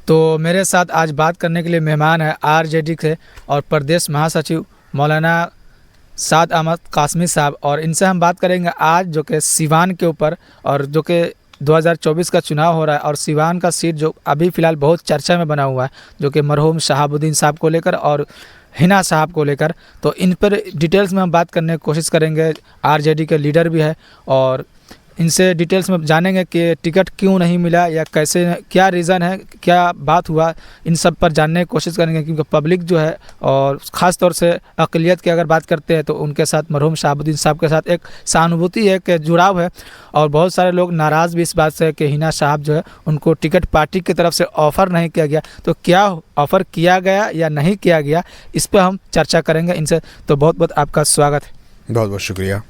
तो मेरे साथ आज बात करने के लिए मेहमान है आरजेडी के और प्रदेश महासचिव मौलाना साद अहमद कासमी साहब, और इनसे हम बात करेंगे आज जो कि सिवान के ऊपर, और जो कि 2024 का चुनाव हो रहा है और सिवान का सीट जो अभी फ़िलहाल बहुत चर्चा में बना हुआ है, जो कि मरहूम शहाबुद्दीन साहब को लेकर और हिना साहब को लेकर। तो इन पर डिटेल्स में हम बात करने की कोशिश करेंगे। आरजेडी के लीडर भी है और इनसे डिटेल्स में जानेंगे कि टिकट क्यों नहीं मिला या कैसे, क्या रीज़न है, क्या बात हुआ, इन सब पर जानने की कोशिश करेंगे। क्योंकि पब्लिक जो है और ख़ास तौर से अक़लियत की अगर बात करते हैं तो उनके साथ मरहूम शहाबुद्दीन साहब के साथ एक सहानुभूति है, एक जुड़ाव है, और बहुत सारे लोग नाराज़ भी इस बात से कि हिना साहब जो है उनको टिकट पार्टी की तरफ से ऑफ़र नहीं किया गया। तो क्या ऑफ़र किया गया या नहीं किया गया, इस पर हम चर्चा करेंगे इनसे। तो बहुत बहुत आपका स्वागत है। बहुत बहुत शुक्रिया।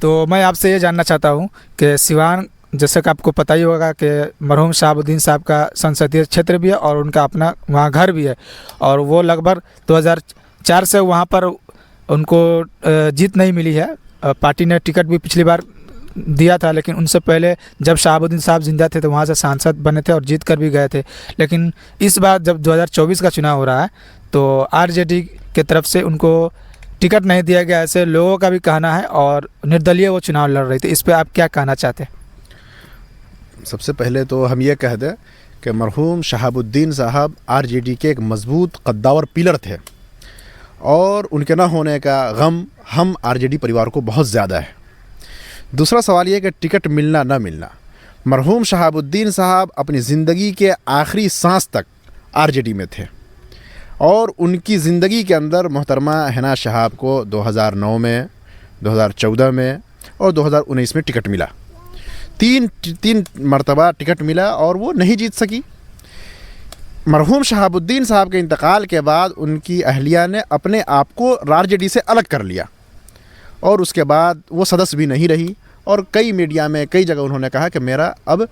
तो मैं आपसे ये जानना चाहता हूँ कि सिवान, जैसे कि आपको पता ही होगा कि मरहूम शहाबुद्दीन साहब का संसदीय क्षेत्र भी है और उनका अपना वहाँ घर भी है, और वो लगभग 2004 से वहाँ पर उनको जीत नहीं मिली है। पार्टी ने टिकट भी पिछली बार दिया था, लेकिन उनसे पहले जब शहाबुद्दीन साहब जिंदा थे तो वहाँ से सांसद बने थे और जीत कर भी गए थे। लेकिन इस बार जब 2024 का चुनाव हो रहा है तो आरजेडी की तरफ से उनको टिकट नहीं दिया गया, ऐसे लोगों का भी कहना है, और निर्दलीय वो चुनाव लड़ रही थी। इस पर आप क्या कहना चाहते हैं? सबसे पहले तो हम ये कह दें कि मरहूम शहाबुद्दीन साहब आरजेडी के एक मजबूत कद्दावर पिलर थे, और उनके ना होने का गम हम आरजेडी परिवार को बहुत ज़्यादा है। दूसरा सवाल ये कि टिकट मिलना ना मिलना, मरहूम शहाबुद्दीन साहब अपनी ज़िंदगी के आखिरी सांस तक आरजेडी में थे, और उनकी ज़िंदगी के अंदर मोहतरमा हिना साहब को 2009 में, 2014 में और 2019 में टिकट मिला। तीन मरतबा टिकट मिला और वो नहीं जीत सकी। मरहूम शहाबुद्दीन साहब के इंतकाल के बाद उनकी अहलिया ने अपने आप को आरजेडी से अलग कर लिया, और उसके बाद वो सदस्य भी नहीं रही, और कई मीडिया में कई जगह उन्होंने कहा कि मेरा अब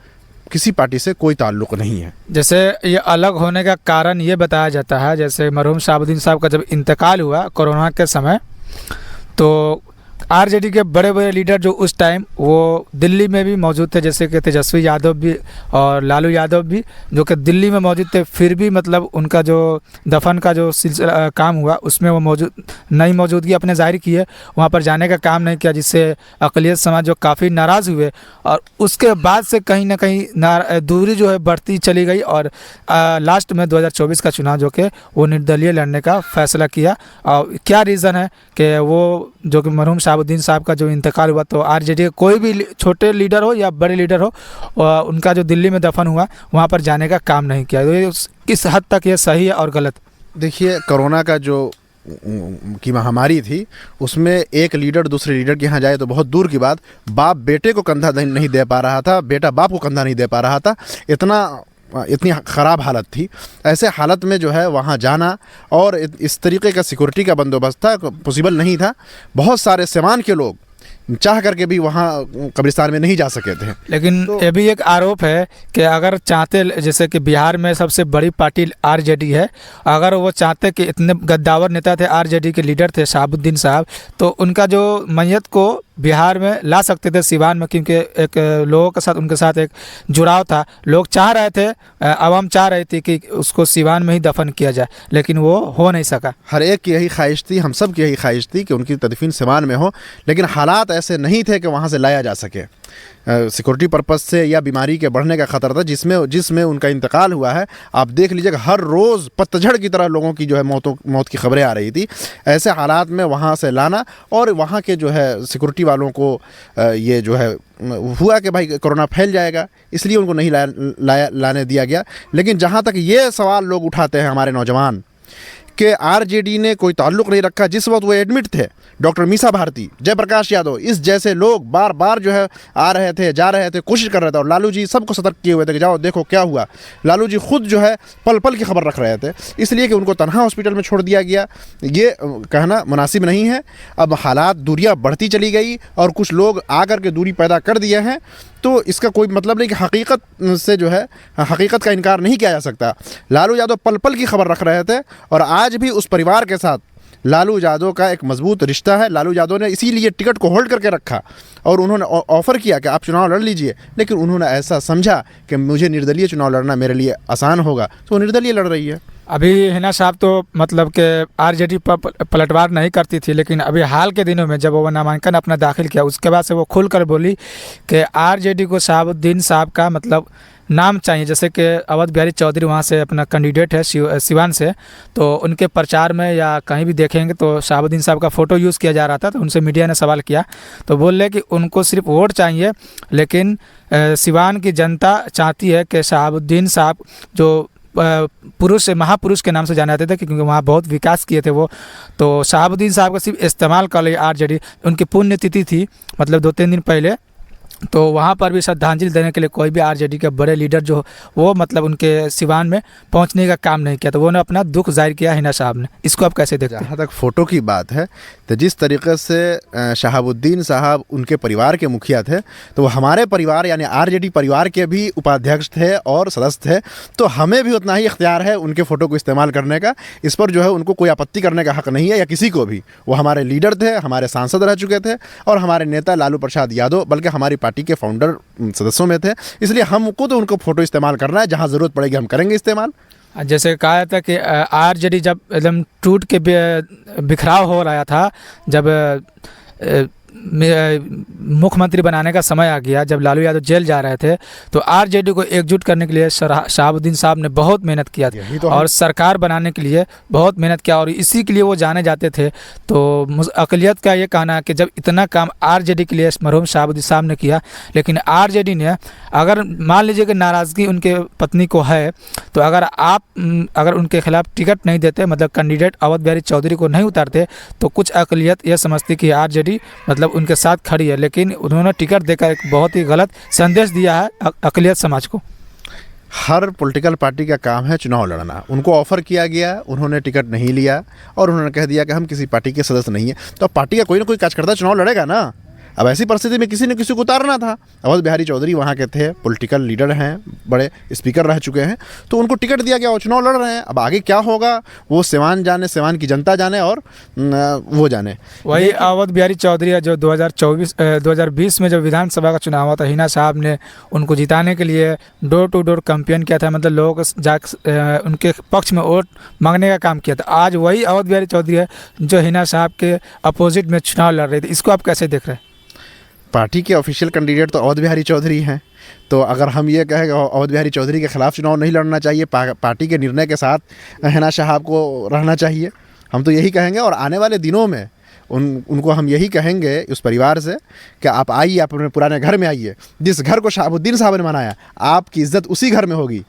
किसी पार्टी से कोई ताल्लुक़ नहीं है। जैसे ये अलग होने का कारण ये बताया जाता है, जैसे मरहूम शहाबुद्दीन साहब का जब इंतकाल हुआ कोरोना के समय, तो आरजेडी के बड़े बड़े लीडर जो उस टाइम वो दिल्ली में भी मौजूद थे, जैसे कि तेजस्वी यादव भी और लालू यादव भी, जो कि दिल्ली में मौजूद थे, फिर भी मतलब उनका जो दफन का जो सिलसिला काम हुआ उसमें वो नई मौजूदगी अपने जाहिर की है, वहाँ पर जाने का काम नहीं किया, जिससे अक़लियत समाज जो काफ़ी नाराज़ हुए, और उसके बाद से कहीं ना कहीं दूरी जो है बढ़ती चली गई, और लास्ट में 2024 का चुनाव जो कि वो निर्दलीय लड़ने का फ़ैसला किया। और क्या रीज़न है कि वो जो कि मरहूम शहाबुद्दीन साहब का जो इंतकाल हुआ, तो आरजेडी के कोई भी छोटे लीडर हो या बड़े लीडर हो, उनका जो दिल्ली में दफन हुआ वहाँ पर जाने का काम नहीं किया। तो ये किस हद तक ये सही है और गलत? देखिए, कोरोना का जो की महामारी थी उसमें एक लीडर दूसरे लीडर के यहाँ जाए तो बहुत दूर की बात, बाप बेटे को कंधा नहीं दे पा रहा था, बेटा बाप को कंधा नहीं दे पा रहा था, इतनी ख़राब हालत थी। ऐसे हालत में जो है वहाँ जाना और इस तरीके का सिक्योरिटी का बंदोबस्त था, पॉसिबल नहीं था। बहुत सारे सिवान के लोग चाह करके भी वहाँ कब्रिस्तान में नहीं जा सके थे। लेकिन तो ये भी एक आरोप है कि अगर चाहते, जैसे कि बिहार में सबसे बड़ी पार्टी आरजेडी है, अगर वो चाहते कि इतने गद्दावर नेता थे, आरजेडी के लीडर थे शहाबुद्दीन साहब, तो उनका जो मैयत को बिहार में ला सकते थे सिवान में, क्योंकि एक लोगों के साथ उनके साथ एक जुड़ाव था। लोग चाह रहे थे, आवाम चाह रही थी कि उसको सिवान में ही दफन किया जाए, लेकिन वो हो नहीं सका। हर एक की यही ख्वाहिश थी, हम सब की यही ख्वाहिश थी कि उनकी तदफीन सिवान में हो, लेकिन हालात ऐसे नहीं थे कि वहाँ से लाया जा सके। सिक्योरिटी पर्पस से या बीमारी के बढ़ने का ख़तरा था जिसमें उनका इंतकाल हुआ है। आप देख लीजिएगा, हर रोज़ पतझड़ की तरह लोगों की जो है मौत की खबरें आ रही थी। ऐसे हालात में वहाँ से लाना, और वहाँ के जो है सिक्योरिटी वालों को ये जो है हुआ कि भाई कोरोना फैल जाएगा, इसलिए उनको नहीं लाने दिया गया। लेकिन जहाँ तक ये सवाल लोग उठाते हैं हमारे नौजवान कि आरजेडी ने कोई ताल्लुक़ नहीं रखा, जिस वक्त वो एडमिट थे, डॉक्टर मीसा भारती, जयप्रकाश यादव, इस जैसे लोग बार बार जो है आ रहे थे, जा रहे थे, कोशिश कर रहे थे, और लालू जी सबको सतर्क किए हुए थे कि जाओ देखो क्या हुआ। लालू जी खुद जो है पल पल की खबर रख रहे थे, इसलिए कि उनको तनहा हॉस्पिटल में छोड़ दिया गया। ये कहना मुनासिब नहीं है। अब हालात, दूरियाँ बढ़ती चली गई और कुछ लोग आकर के दूरी पैदा कर दिए हैं, तो इसका कोई मतलब नहीं कि हकीकत से जो है हकीकत का इनकार नहीं किया जा सकता। लालू यादव पल पल की खबर रख रहे थे, और आज भी उस परिवार के साथ लालू यादव का एक मजबूत रिश्ता है। लालू यादव ने इसीलिए टिकट को होल्ड करके रखा और उन्होंने ऑफ़र किया कि आप चुनाव लड़ लीजिए, लेकिन उन्होंने ऐसा समझा कि मुझे निर्दलीय चुनाव लड़ना मेरे लिए आसान होगा, तो वो निर्दलीय लड़ रही है। अभी हिना साहब तो मतलब कि आरजेडी पर पलटवार नहीं करती थी, लेकिन अभी हाल के दिनों में जब वो नामांकन अपना दाखिल किया उसके बाद से वो खुलकर बोली कि आरजेडी को शहाबुद्दीन साहब का मतलब नाम चाहिए। जैसे कि अवध बिहारी चौधरी वहाँ से अपना कैंडिडेट है सिवान से, तो उनके प्रचार में या कहीं भी देखेंगे तो शहाबुद्दीन साहब का फ़ोटो यूज़ किया जा रहा था। तो उनसे मीडिया ने सवाल किया तो बोल रहे कि उनको सिर्फ वोट चाहिए, लेकिन सिवान की जनता चाहती है कि शहाबुद्दीन साहब जो पुरुष महापुरुष के नाम से जाने जाते थे क्योंकि वहाँ बहुत विकास किए थे वो, तो शहाबुद्दीन साहब का सिर्फ इस्तेमाल कर ली आरजेडी। उनकी पुण्यतिथि थी मतलब 2-3 दिन पहले, तो वहाँ पर भी श्रद्धांजलि देने के लिए कोई भी आरजेडी के बड़े लीडर जो वो मतलब उनके सिवान में पहुँचने का काम नहीं किया। तो वो ने अपना दुख जाहिर किया हिना साहब ने। इसको आप कैसे देखते हैं? जहाँ तक फ़ोटो की बात है, तो जिस तरीके से शहाबुद्दीन साहब उनके परिवार के मुखिया थे, तो वो हमारे परिवार यानी आरजेडी परिवार के भी उपाध्यक्ष थे और सदस्य थे, तो हमें भी उतना ही इख्तियार है उनके फ़ोटो को इस्तेमाल करने का। इस पर जो है उनको कोई आपत्ति करने का हक़ नहीं है, या किसी को भी। वो हमारे लीडर थे, हमारे सांसद रह चुके थे और हमारे नेता लालू प्रसाद यादव बल्कि हमारी पार्टी के फाउंडर सदस्यों में थे, इसलिए हमको तो उनको फ़ोटो इस्तेमाल करना है, जहाँ ज़रूरत पड़ेगी हम करेंगे इस्तेमाल। जैसे कहा था कि आरजेडी जब एकदम टूट के बिखराव हो रहा था, जब मुख्यमंत्री बनाने का समय आ गया, जब लालू यादव जेल जा रहे थे, तो आरजेडी को एकजुट करने के लिए शहाबुद्दीन साहब ने बहुत मेहनत किया था और सरकार बनाने के लिए बहुत मेहनत किया और इसी के लिए वो जाने जाते थे। तो अक़लियत का ये कहना है कि जब इतना काम आरजेडी के लिए मरहूम शहाबुद्दीन साहब ने किया, लेकिन आरजेडी ने अगर मान लीजिए कि नाराज़गी उनके पत्नी को है, तो अगर उनके खिलाफ टिकट नहीं देते, मतलब कैंडिडेट अवध बिहारी चौधरी को नहीं उतारते, तो कुछ अक़लियत ये समझती कि आरजेडी मतलब उनके साथ खड़ी है, लेकिन उन्होंने टिकट देकर एक बहुत ही गलत संदेश दिया है अक़लियत समाज को। हर पॉलिटिकल पार्टी का काम है चुनाव लड़ना। उनको ऑफ़र किया गया, उन्होंने टिकट नहीं लिया और उन्होंने कह दिया कि हम किसी पार्टी के सदस्य नहीं हैं, तो अब पार्टी का कोई ना कोई कार्यकर्ता चुनाव लड़ेगा ना। अब ऐसी परिस्थिति में किसी न किसी को उतारना था। अवध बिहारी चौधरी वहाँ के थे, पॉलिटिकल लीडर हैं, बड़े स्पीकर रह चुके हैं, तो उनको टिकट दिया गया, वो चुनाव लड़ रहे हैं। अब आगे क्या होगा वो सिवान जाने, सिवान की जनता जाने और वो जाने। वही अवध बिहारी चौधरी है जो 2020 में जब विधानसभा का चुनाव हुआ था, हिना साहब ने उनको जिताने के लिए डोर टू डोर कैंपेन किया था, मतलब लोगों को उनके पक्ष में वोट मांगने का काम किया था। आज वही अवध बिहारी चौधरी है जो हिना साहब के अपोजिट में चुनाव लड़ रहे थे। इसको आप कैसे देख रहे हैं? पार्टी के ऑफिशियल कैंडिडेट तो अवध बिहारी चौधरी हैं, तो अगर हम ये कहें कि अवध बिहारी चौधरी के खिलाफ चुनाव नहीं लड़ना चाहिए, पार्टी के निर्णय के साथ हिना साहब को रहना चाहिए, हम तो यही कहेंगे। और आने वाले दिनों में उनको हम यही कहेंगे उस परिवार से कि आप आइए, आप अपने पुराने घर में आइए। जिस घर को शहाबुद्दीन साहब ने बनाया, आपकी इज़्ज़त उसी घर में होगी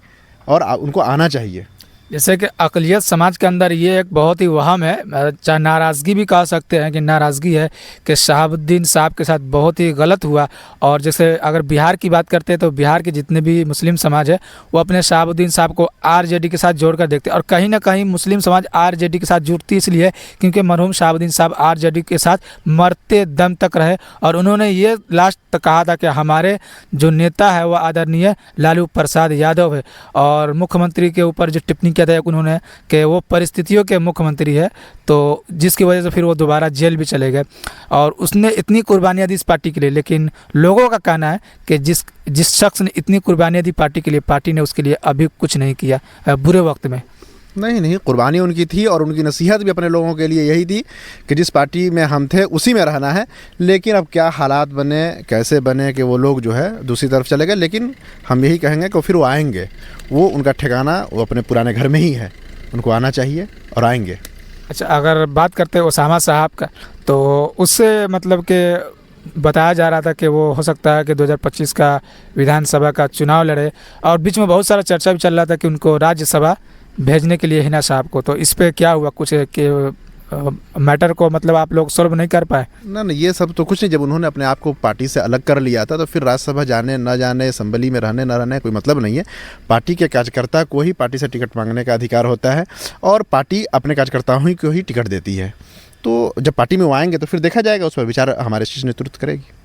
और उनको आना चाहिए। जैसे कि अक़लियत समाज के अंदर ये एक बहुत ही वहम है, चाहे नाराज़गी भी कह सकते हैं कि नाराज़गी है कि शहाबुद्दीन साहब के साथ बहुत ही गलत हुआ। और जैसे अगर बिहार की बात करते हैं तो बिहार के जितने भी मुस्लिम समाज है वो अपने शहाबुद्दीन साहब को आरजेडी के साथ जोड़कर देखते हैं, और कहीं ना कहीं मुस्लिम समाज आरजेडी के साथ जुड़ती इसलिए क्योंकि मरहूम शहाबुद्दीन साहब आरजेडी के साथ मरते दम तक रहे। और उन्होंने ये लास्ट तक कहा था कि हमारे जो नेता है वो आदरणीय लालू प्रसाद यादव है, और मुख्यमंत्री के ऊपर जो टिप्पणी था उन्होंने कि वो परिस्थितियों के मुख्यमंत्री है, तो जिसकी वजह से फिर वो दोबारा जेल भी चले गए। और उसने इतनी कुर्बानियाँ दी इस पार्टी के लिए, लेकिन लोगों का कहना है कि जिस शख्स ने इतनी कुर्बानियाँ दी पार्टी के लिए, पार्टी ने उसके लिए अभी कुछ नहीं किया बुरे वक्त में। नहीं, कुर्बानी उनकी थी और उनकी नसीहत भी अपने लोगों के लिए यही थी कि जिस पार्टी में हम थे उसी में रहना है। लेकिन अब क्या हालात बने, कैसे बने कि वो लोग जो है दूसरी तरफ चले गए, लेकिन हम यही कहेंगे कि फिर वो आएंगे। वो उनका ठिकाना वो अपने पुराने घर में ही है, उनको आना चाहिए और आएंगे। अच्छा, अगर बात करते हैं ओसामा साहब का, तो उससे मतलब कि बताया जा रहा था कि वो हो सकता है कि 2025 का विधानसभा का चुनाव लड़े, और बीच में बहुत सारा चर्चा भी चल रहा था कि उनको राज्यसभा भेजने के लिए हिना साहब को। तो इस पे क्या हुआ कुछ कि मैटर को मतलब आप लोग सॉल्व नहीं कर पाए? ना, ये सब तो कुछ नहीं। जब उन्होंने अपने आप को पार्टी से अलग कर लिया था, तो फिर राज्यसभा जाने न जाने, असेंबली में रहने न रहने कोई मतलब नहीं है। पार्टी के कार्यकर्ता को ही पार्टी से टिकट मांगने का अधिकार होता है और पार्टी अपने कार्यकर्ताओं को ही टिकट देती है। तो जब पार्टी में वो आएंगे तो फिर देखा जाएगा, उस पर विचार हमारे शीर्ष नेतृत्व करेगी।